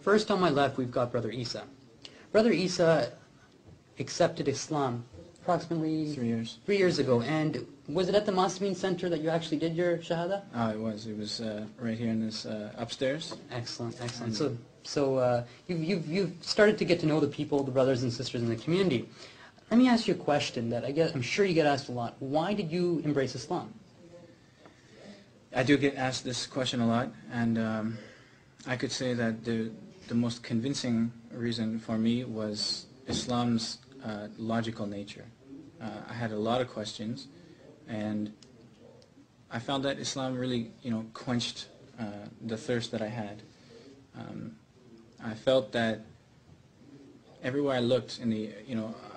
First on my left, we've got Brother Isa. Brother Isa accepted Islam approximately 3 years. 3 years ago. And was it at the Masmin Center that you actually did your Shahada? It was. It was right here in this upstairs. Excellent, excellent. So you've started to get to know the people, the brothers and sisters in the community. Let me ask you a question that I'm sure you get asked a lot. Why did you embrace Islam? I do get asked this question a lot, and I could say that the most convincing reason for me was Islam's logical nature. I had a lot of questions, and I found that Islam really, quenched the thirst that I had. I felt that everywhere I looked in the,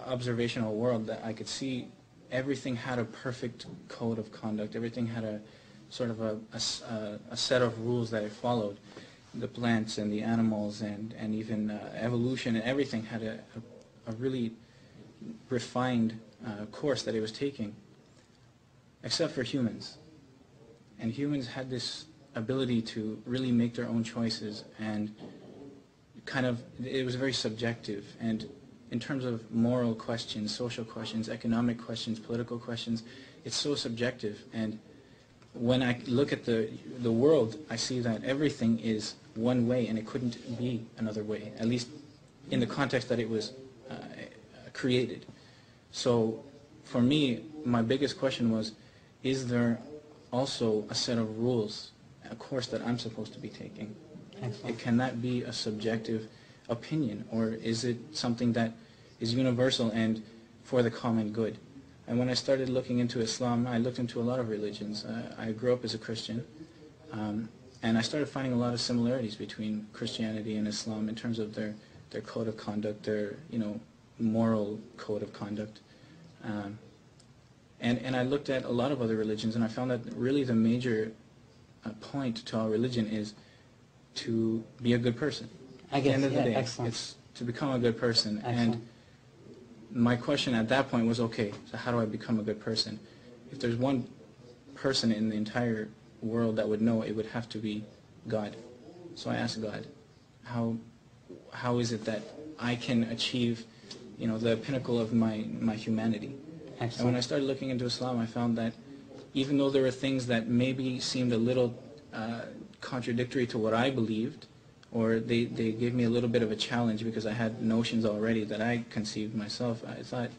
observational world, that I could see everything had a perfect code of conduct. Everything had a sort of a set of rules that it followed. The plants and the animals and even evolution and everything had a really refined course that it was taking, except for humans. And humans had this ability to really make their own choices, and it was very subjective. And in terms of moral questions, social questions, economic questions, political questions, it's so subjective. And when I look at the world, I see that everything is one way, and it couldn't be another way, at least in the context that it was created. So for me, my biggest question was, is there also a set of rules, a course that I'm supposed to be taking? Can that be a subjective opinion, or is it something that is universal and for the common good? And when I started looking into Islam, I looked into a lot of religions. I grew up as a Christian, and I started finding a lot of similarities between Christianity and Islam in terms of their code of conduct, their moral code of conduct. And I looked at a lot of other religions, and I found that really the major point to our religion is to be a good person. I guess, at the end of the day, excellent. it's to become a good person. Excellent. And my question at that point was, okay, so how do I become a good person? If there's one person in the entire world that would know, it would have to be God. So I asked God, how is it that I can achieve, the pinnacle of my humanity? Excellent. And when I started looking into Islam, I found that even though there were things that maybe seemed a little contradictory to what I believed, or they gave me a little bit of a challenge because I had notions already that I conceived myself, I thought,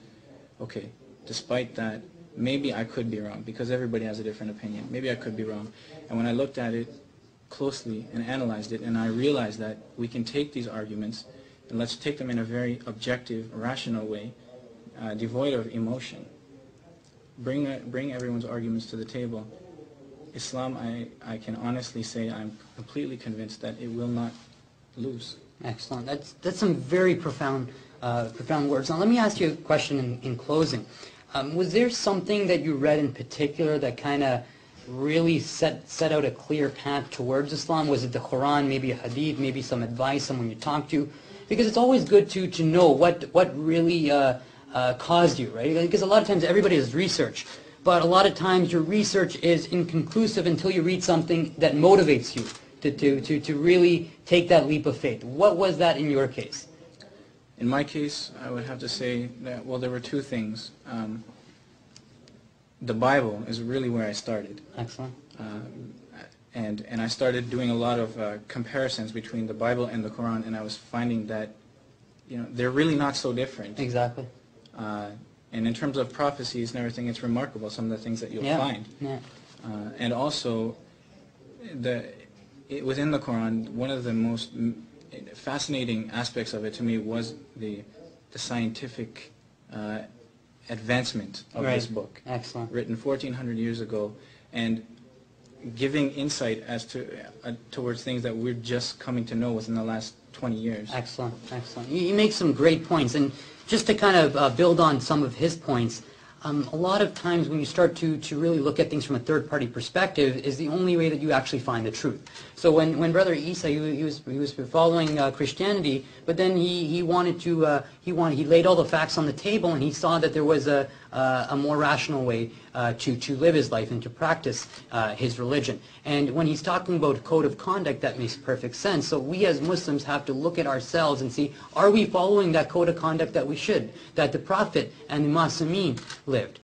okay, despite that, maybe I could be wrong, because everybody has a different opinion. Maybe I could be wrong. And when I looked at it closely and analyzed it, and I realized that we can take these arguments and let's take them in a very objective, rational way, devoid of emotion. Bring everyone's arguments to the table. Islam, I can honestly say I'm completely convinced that it will not lose. Excellent. That's some very profound words. Now let me ask you a question in closing. Was there something that you read in particular that kind of really set out a clear path towards Islam? Was it the Quran, maybe a hadith, maybe some advice, someone you talked to? Because it's always good to know what really caused you, right? Because a lot of times everybody does research, but a lot of times your research is inconclusive until you read something that motivates you to really take that leap of faith. What was that in your case? In my case, I would have to say that, well, there were two things. The Bible is really where I started. Excellent. And I started doing a lot of comparisons between the Bible and the Quran, and I was finding that, they're really not so different. Exactly. And in terms of prophecies and everything, it's remarkable, some of the things that you'll find. Yeah. And also, within the Quran, one of the most fascinating aspects of it to me was the scientific advancement of this book. Excellent. Written 1400 years ago, and giving insight as towards things that we're just coming to know within the last 20 years. Excellent, excellent. You make some great points, and just to kind of build on some of his points, a lot of times when you start to really look at things from a third-party perspective is the only way that you actually find the truth. So when Brother Isa, he was following Christianity, but then he laid all the facts on the table, and he saw that there was a a more rational way to live his life and to practice his religion. And when he's talking about code of conduct, that makes perfect sense. So we as Muslims have to look at ourselves and see, are we following that code of conduct that we should, that the Prophet and the Masameen lived?